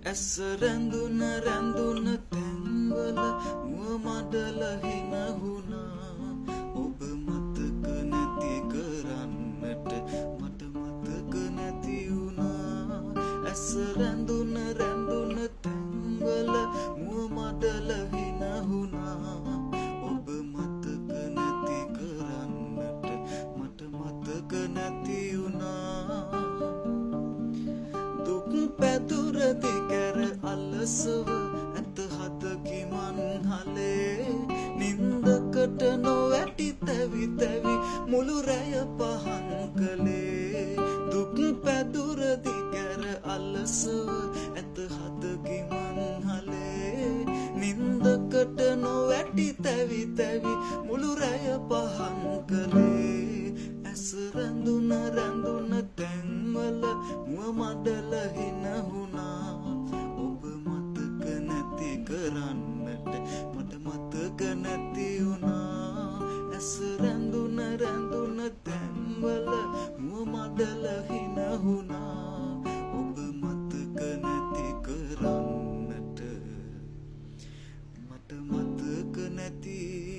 ඇස රැඳුන රැඳුන තැන්වල මුව මඩල හිනහුණා ඔබ මතක නැති කරන්නට මට මතක නැති වුණා ඇස රැඳුන රැඳුන තැන්වල මුව මඩල හිනහුණා ඔබ මතක නැති කරන්නට මට මතක නැති වුණා දුක් පැදුර දිගර අලසව ඇත හදකි මන්හලේ නින්දකට නොවැටි තැවි තැවි මුළු රැය පහන් කළේ දුක් පැදුර දිගර අලසව ඇත හදකි මන්හලේ නින්දකට නොවැටි තැවි තැවි මුළු රැය පහන් කළේ ඇස රැඳුන රැඳුන තැන්වල මුව මඩල හිනහුණා ඔබ මතක නැති කරන්නට මට මතක නැති වුණා ඇස රැඳුන රැඳුන තැන්වල මුව මඩල හිනහුණා ඔබ මතක නැති කරන්නට මට මතක නැති